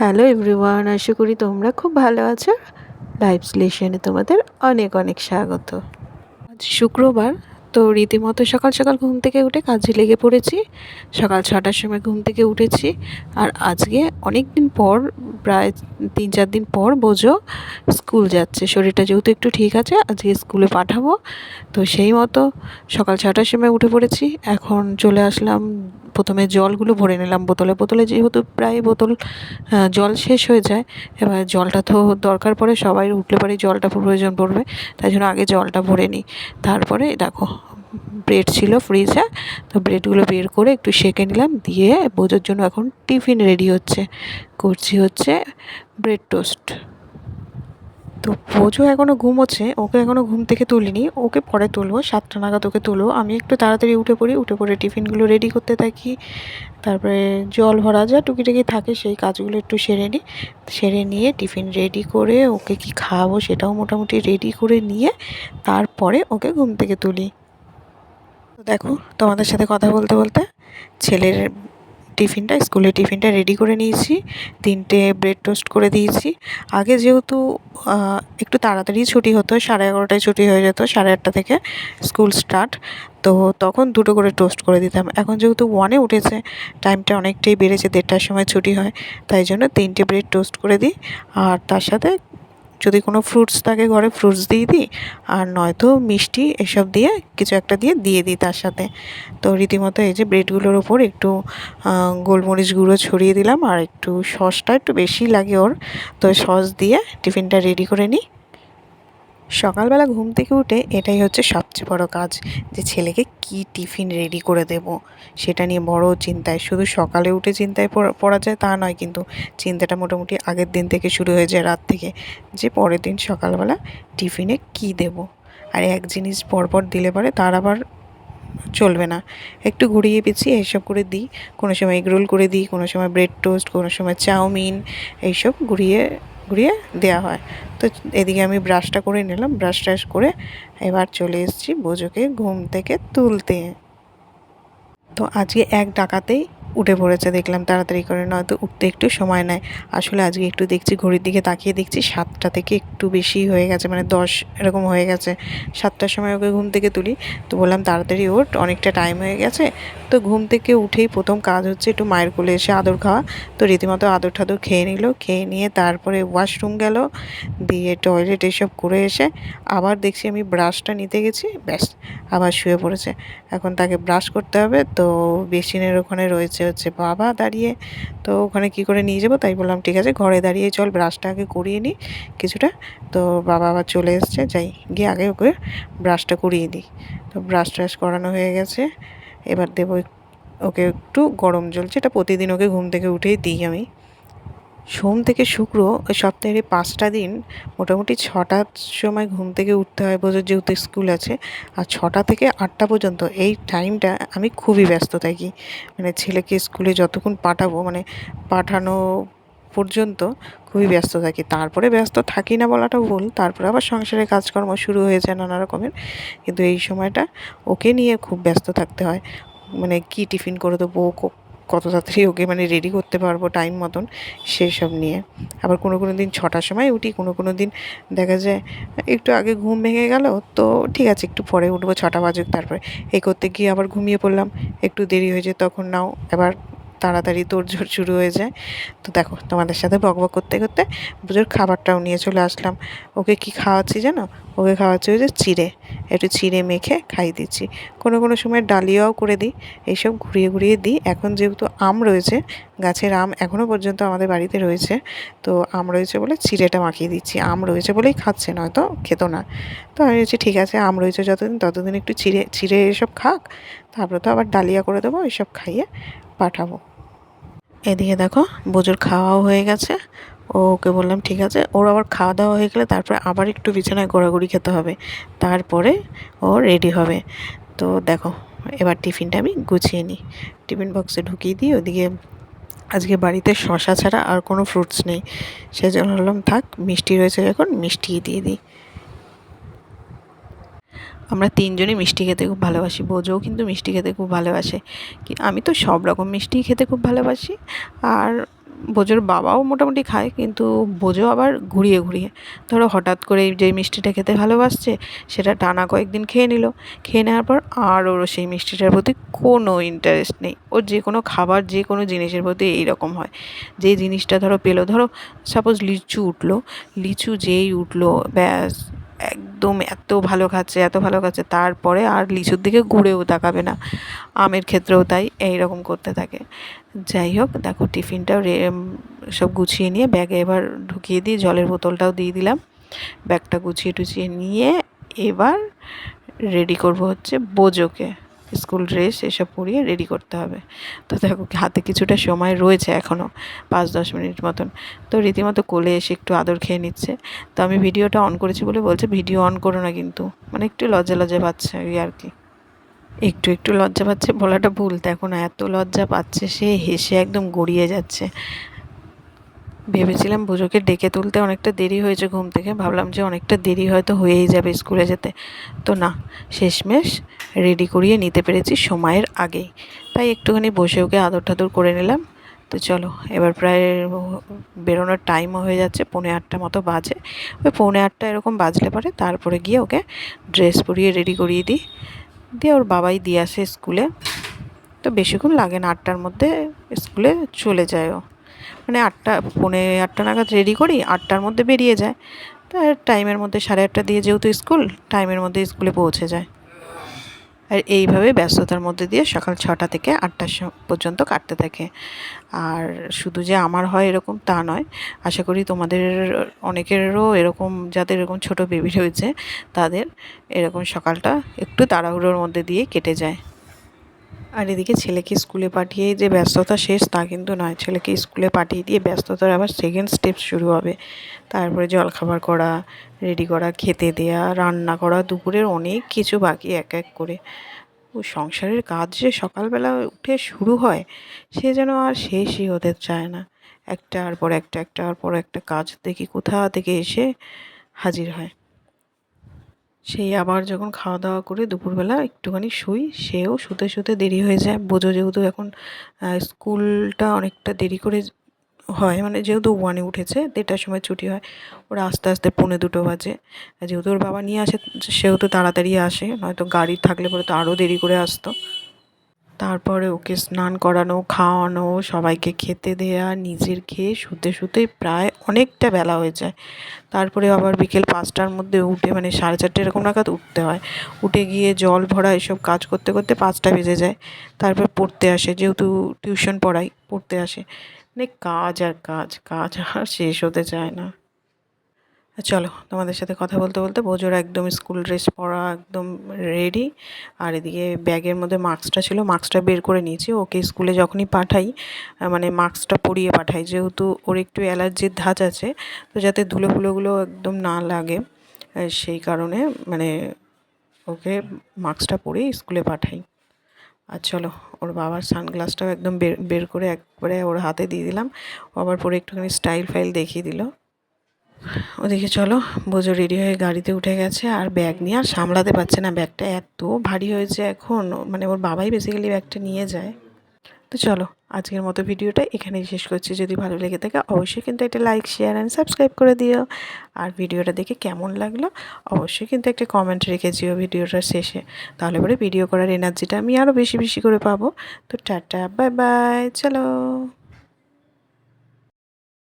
Hello everyone, আশা করি তোমরা খুব ভালো আছো। লাইভ স্লেশনে তোমাদের অনেক অনেক স্বাগত। আজ শুক্রবার, তো রীতিমতো সকাল সকাল ঘুম থেকে উঠে কাজে লেগে পড়েছি। সকাল 6টার সময় ঘুম থেকে উঠেছি। আর আজকে অনেক দিন পর, প্রায় 3-4 দিন পর বোঝো স্কুল যাচ্ছে। শরীরটা যেহেতু একটু ঠিক আছে, আজকে স্কুলে পাঠাবো। তো সেই মতো সকাল 6টার সময় উঠে পড়েছি। এখন চলে আসলাম, প্রথমে জলগুলো ভরে নিলাম বোতলে বোতলে, যেহেতু প্রায় বোতল জল শেষ হয়ে যায়। এবার জলটা তো দরকার পড়ে, সবাই উঠলে পরে জলটা প্রয়োজন পড়বে, তাই জন্য আগে জলটা ভরে নিই। তারপরে দেখো ব্রেড ছিল ফ্রিজে, তো ব্রেডগুলো বের করে একটু সেঁকে নিলাম, দিয়ে বোঝার জন্য এখন টিফিন রেডি করছি হচ্ছে ব্রেড টোস্ট। তো বোঝো এখনও ঘুমোচ্ছে, ওকে এখনও ঘুম থেকে তুলিনি, ওকে পরে তুলবো, 7টা নাগাদ ওকে তুলবো। আমি একটু তাড়াতাড়ি উঠে পড়ে টিফিনগুলো রেডি করতে থাকি। তারপরে জল ভরা যা টুকিটাকি থাকে সেই কাজগুলো একটু সেরে নিয়ে টিফিন রেডি করে ওকে কি খাওয়াবো সেটাও মোটামুটি রেডি করে নিয়ে তারপরে ওকে ঘুম থেকে তুলি। তো দেখো, তোমাদের সাথে কথা বলতে বলতে ছেলের স্কুলের টিফিনটা রেডি করে নিয়েছি। 3টে ব্রেড টোস্ট করে দিয়েছি। আগে যেহেতু একটু তাড়াতাড়ি ছুটি হতো, 11:30টায় ছুটি হয়ে যেত, 8:30 থেকে স্কুল স্টার্ট, তো তখন 2টো করে টোস্ট করে দিতাম। এখন যেহেতু 1-এ উঠেছে, টাইমটা অনেকটাই বেড়েছে, 1:30টার সময় ছুটি হয়, তাই জন্য 3টে ব্রেড টোস্ট করে দিই। আর তার সাথে যদি কোনো ফ্রুটস থাকে ঘরে, ফ্রুটস দিয়ে দিই, আর নয়তো মিষ্টি এসব দিয়ে কিছু একটা দিয়ে দিই তার সাথে। তো রীতিমতো এই যে ব্রেডগুলোর ওপর একটু গোলমরিচ গুঁড়ো ছড়িয়ে দিলাম, আর একটু সসটা একটু বেশি লাগে ওর, তো সস দিয়ে টিফিনটা রেডি করে নিই। সকালবেলা ঘুম থেকে উঠে এটাই হচ্ছে সবচেয়ে বড় কাজ, যে ছেলেকে কি টিফিন রেডি করে দেব সেটা নিয়ে বড় চিন্তায়। শুধু সকালে উঠে চিন্তায় পড়া যায় তা নয়, কিন্তু চিন্তাটা মোটামুটি আগের দিন থেকে শুরু হয়ে যায়, রাত থেকে, যে পরের দিন সকালবেলা টিফিনে কি দেব। আর এক জিনিস পরপর দিলে পরে তার আবার চলবে না, একটু ঘুরিয়ে পেঁচিয়ে এইসব করে দিই। কোনো সময় এগরোল করে দিই, কোনো সময় ব্রেড টোস্ট, কোনো সময় চাউমিন, এইসব ঘুরিয়ে ঘুরিয়ে দেওয়া হয়। তো এদিকে আমি ব্রাশটা করে নিলাম, ব্রাশ ট্রাশ করে এবার চলে এসেছি বোঝোকে ঘুম থেকে তুলতে। তো আজকে এক ডাকাতেই উঠে পড়েছে, দেখলাম তাড়াতাড়ি করে, নয়তো উঠতে একটু সময় নেয়। আসলে আজকে একটু দেখছি ঘড়ির দিকে তাকিয়ে দেখছি 7টা থেকে একটু বেশি হয়ে গেছে, মানে 10 এরকম হয়ে গেছে। 7টার সময় ওকে ঘুম থেকে তুলি, তো বললাম তাড়াতাড়ি ওঠ, অনেকটা টাইম হয়ে গেছে। তো ঘুম থেকে উঠেই প্রথম কাজ হচ্ছে একটু মায়ের কোলে এসে আদর খাওয়া। তো রীতিমতো আদর ঠাদর খেয়ে নিল, খেয়ে নিয়ে তারপরে ওয়াশরুম গেল, দিয়ে টয়লেট এসব করে এসে আবার দেখছি আমি ব্রাশটা নিতে গেছি, ব্যাস আবার শুয়ে পড়েছে। এখন তাকে ব্রাশ করতে হবে, তো বেসিনের ওখানে রয়েছে হচ্ছে বাবা দাঁড়িয়ে, তো ওখানে কি করে নিয়ে যাবো, তাই বললাম ঠিক আছে ঘরে দাঁড়িয়ে চল ব্রাশটা আগে করিয়ে নিই কিছুটা। তো বাবা আবার চলে এসছে, যাই গিয়ে আগে ওকে ব্রাশটা করিয়ে দিই। তো ব্রাশ ট্রাশ করানো হয়ে গেছে, এবার দেবো ওকে একটু গরম জল, যেটা প্রতিদিন ওকে ঘুম থেকে উঠেই দিই আমি। সোম থেকে শুক্র সপ্তাহের 5টা দিন মোটামুটি 6টার সময় ঘুম থেকে উঠতে হয় বোঝো, যেহেতু স্কুল আছে। আর 6টা থেকে 8টা পর্যন্ত এই টাইমটা আমি খুবই ব্যস্ত থাকি, মানে ছেলেকে স্কুলে যতক্ষণ পাঠাবো, মানে পাঠানো পর্যন্ত খুবই ব্যস্ত থাকি। তারপরে ব্যস্ত থাকি না বলাটা ভুল, তারপরে আবার সংসারের কাজকর্ম শুরু হয়ে যায় নানা রকমের, কিন্তু এই সময়টা ওকে নিয়ে খুব ব্যস্ত থাকতে হয়। মানে কি টিফিন করে দেবো, কত তাড়াতাড়ি ওকে মানে রেডি করতে পারবো টাইম মতন, সেই সব নিয়ে। আবার কোনো দিন 6টার সময় উঠি, কোনো দিন দেখা যায় একটু আগে ঘুম ভেঙে গেল, তো ঠিক আছে একটু পরে উঠবো, 6টা বাজুক, তারপরে এই করতে গিয়ে আবার ঘুমিয়ে পড়লাম, একটু দেরি হয়ে যায়, তখন নাও এবার তাড়াতাড়ি তোড়জোড় শুরু হয়ে যায়। তো দেখো তোমাদের সাথে বকবক করতে করতে পুজোর খাবারটাও নিয়ে চলে আসলাম। ওকে কি খাওয়াচ্ছি জানো? ওকে খাওয়াচ্ছি ওই যে চিড়ে, একটু চিড়ে মেখে খাইয়ে দিচ্ছি। কোনো সময় ডালিয়াও করে দিই, এইসব ঘুরিয়ে ঘুরিয়ে দিই। এখন যেহেতু আম রয়েছে, গাছের আম এখনও পর্যন্ত আমাদের বাড়িতে রয়েছে, তো আম রয়েছে বলে চিড়েটা মাখিয়ে দিচ্ছি। আম রয়েছে বলেই খাচ্ছে, নয়তো খেত না। তো আমি বলছি ঠিক আছে, আম রয়েছে যতদিন ততদিন একটু চিড়ে এসব খাক, তারপরে তো আবার ডালিয়া করে দেবো, এসব খাইয়ে পাঠাবো। এদিকে দেখো বোজোর খাওয়াও হয়ে গেছে, ওকে বললাম ঠিক আছে, ওর আবার খাওয়া দাওয়া হয়ে গেলে তারপরে আবার একটু বিছানায় ঘোরাঘুরি খেতে হবে, তারপরে ও রেডি হবে। তো দেখো এবার টিফিনটা আমি গুছিয়ে নিই, টিফিন বক্সে ঢুকিয়ে দিই। ওদিকে আজকে বাড়িতে শশা ছাড়া আর কোনো ফ্রুটস নেই, সেই জন্য ভাবলাম থাক মিষ্টি রয়েছে যখন মিষ্টিই দিয়ে দিই। আমরা 3জনই মিষ্টি খেতে খুব ভালোবাসি, বোঝোও কিন্তু মিষ্টি খেতে খুব ভালোবাসে। কি আমি তো সব রকম মিষ্টিই খেতে খুব ভালোবাসি, আর বোজোর বাবাও মোটামুটি খায়, কিন্তু বোজো আবার ঘুরিয়ে ঘুরিয়ে, ধরো হঠাৎ করে যে মিষ্টিটা খেতে ভালোবাসছে সেটা টানা কয়েকদিন খেয়ে নিল, খেয়ে নেওয়ার পর আর ওর সেই মিষ্টিটার প্রতি কোনো ইন্টারেস্ট নেই। ওর যে কোনো খাবার, যে কোনো জিনিসের প্রতি এইরকম হয়। যে জিনিসটা ধরো পেলো, ধরো সাপোজ লিচু উঠলো, লিচু যেই উঠলো ব্যাস একদম এত ভালো খাচ্ছে, এত ভালো খাচ্ছে, তারপরে আর লিচুর দিকে ঘুরেও তাকাবে না। আমের ক্ষেত্রেও তাই এইরকম করতে থাকে। যাই হোক, দেখো টিফিনটাও সব গুছিয়ে নিয়ে ব্যাগে এবার ঢুকিয়ে দিই, জলের বোতলটাও দিয়ে দিলাম। ব্যাগটা গুছিয়ে টুছিয়ে নিয়ে এবার রেডি করব হচ্ছে বোজোকে, স্কুল ড্রেস এসব পরিয়ে রেডি করতে হবে। তো দেখো হাতে কিছুটা সময় রয়েছে এখনও, 5-10 মিনিট মতন। তো রীতিমতো কোলে এসে একটু আদর খেয়ে নিচ্ছে। তো আমি ভিডিওটা অন করেছি বলে বলছে ভিডিও অন করো না কিন্তু, মানে একটু লজ্জা লজ্জা পাচ্ছে ওই আর কি। একটু একটু লজ্জা পাচ্ছে বলাটা ভুল, দেখো না এত লজ্জা পাচ্ছে, সে হেসে একদম গড়িয়ে যাচ্ছে। ভেবেছিলাম বোজোকে ডেকে তুলতে অনেকটা দেরি হয়েছে ঘুম থেকে, ভাবলাম যে অনেকটা দেরি হয়তো হয়েই যাবে স্কুলে যেতে, তো না, শেষমেশ রেডি করিয়ে নিতে পেরেছি সময়ের আগেই। তাই একটুখানি বসে ওকে আদর টাদর করে নিলাম। তো চলো এবার প্রায় বেরোনোর টাইমও হয়ে যাচ্ছে, 7:45 মতো বাজে। ওই 7:45 এরকম বাজলে পরে তারপরে গিয়ে ওকে ড্রেস পরিয়ে রেডি করিয়ে দিই, দিয়ে ওর বাবাই দিয়ে আসে স্কুলে। তো বেশিক্ষণ লাগে না, 8টার মধ্যে স্কুলে চলে যায় ও, মানে 8টা 7:45 নাগাদ রেডি করি, 8টার মধ্যে বেরিয়ে যায়। তার টাইমের মধ্যে 8:30 দিয়ে যেহেতু স্কুল, টাইমের মধ্যে স্কুলে পৌঁছে যায়। আর এইভাবে ব্যস্ততার মধ্যে দিয়ে সকাল 6টা থেকে 8টা পর্যন্ত কাটতে থাকে। আর শুধু যে আমার হয় এরকম তা নয়, আশা করি তোমাদের অনেকেরও এরকম, যাদের এরকম ছোটো বেবি রয়েছে তাদের এরকম সকালটা একটু তাড়াহুড়োর মধ্যে দিয়ে কেটে যায়। আর এদিকে ছেলেকে স্কুলে পাঠিয়ে যে ব্যস্ততা শেষ তা কিন্তু নয়, ছেলেকে স্কুলে পাঠিয়ে দিয়ে ব্যস্ততার আবার সেকেন্ড স্টেপ শুরু হবে। তারপরে জলখাবার করা, রেডি করা, খেতে দেয়া, রান্না করা, দুপুরের অনেক কিছু বাকি এক এক করে। ও সংসারের কাজ যে সকালবেলা উঠে শুরু হয় সে যেন আর শেষই হতে চায় না। একটার পর একটা, একটার পর একটা কাজ দেখি কোথা থেকে এসে হাজির হয়। সেই আবার যখন খাওয়া দাওয়া করে দুপুরবেলা একটুখানি শুই, সেও শুতে শুতে দেরি হয়ে যায়। বোঝো যেহেতু এখন স্কুলটা অনেকটা দেরি করে হয়, মানে যেহেতু 1-এ উঠেছে, 1:30টার সময় ছুটি হয়, ওরা আস্তে আস্তে 1:45 বাজে। যেহেতু ওর বাবা নিয়ে আসে সেহেতু তাড়াতাড়ি আসে, নয়তো গাড়ি থাকলে পরে তো আরও দেরি করে আসতো। তারপরে ওকে স্নান করানো, খাওয়ানো, সবাইকে খেতে দেয়া, নিজের খেয়ে শুতে শুতে প্রায় অনেকটা বেলা হয়ে যায়। তারপরে আবার বিকেল 5টার মধ্যে উঠে, মানে 4:30 এরকম নাগাদ উঠতে হয়। উঠে গিয়ে জল ভরা এসব কাজ করতে করতে 5টা বেজে যায়। তারপর পড়তে আসে, যেহেতু টিউশন পড়াই, পড়তে আসে। মানে কাজ আর কাজ, কাজ আর শেষ হতে চায় না। চলো তোমাদের সাথে কথা বলতে বলতে বোজোর একদম স্কুল ড্রেস পরা একদম রেডি। আর এদিকে ব্যাগের মধ্যে মাস্কটা ছিল, মাস্কটা বের করে নিয়েছি। ওকে স্কুলে যখনই পাঠাই মানে মাস্কটা পরিয়ে পাঠাই, যেহেতু ওর একটু অ্যালার্জির ধাঁচ আছে, তো যাতে ধুলো ফুলোগুলো একদম না লাগে সেই কারণে মানে ওকে মাস্কটা পরেই স্কুলে পাঠাই। আর চলো ওর বাবার সানগ্লাসটাও একদম বের বের করে একবারে ওর হাতে দিয়ে দিলাম। ও আবার পরে একটুখানি স্টাইল ফাইল দেখিয়ে দিল। ওদিকে চলো বোজো রেডি হয়ে গাড়িতে উঠে গেছে, আর ব্যাগ নিয়ে আর সামলাতে পারছে না, ব্যাগটা এত ভারী হয়েছে এখন, মানে ওর বাবাই বেসিক্যালি ব্যাগটা নিয়ে যায়। তো চলো আজকের মতো ভিডিওটা এখানেই শেষ করছি। যদি ভালো লেগে থাকে অবশ্যই কিন্তু একটা লাইক, শেয়ার অ্যান্ড সাবস্ক্রাইব করে দিও। আর ভিডিওটা দেখে কেমন লাগলো অবশ্যই কিন্তু একটা কমেন্ট রেখে দিও ভিডিওটার শেষে, তাহলে পরে ভিডিও করার এনার্জিটা আমি আরও বেশি বেশি করে পাবো। তো টাটা, বাই বাই, চলো।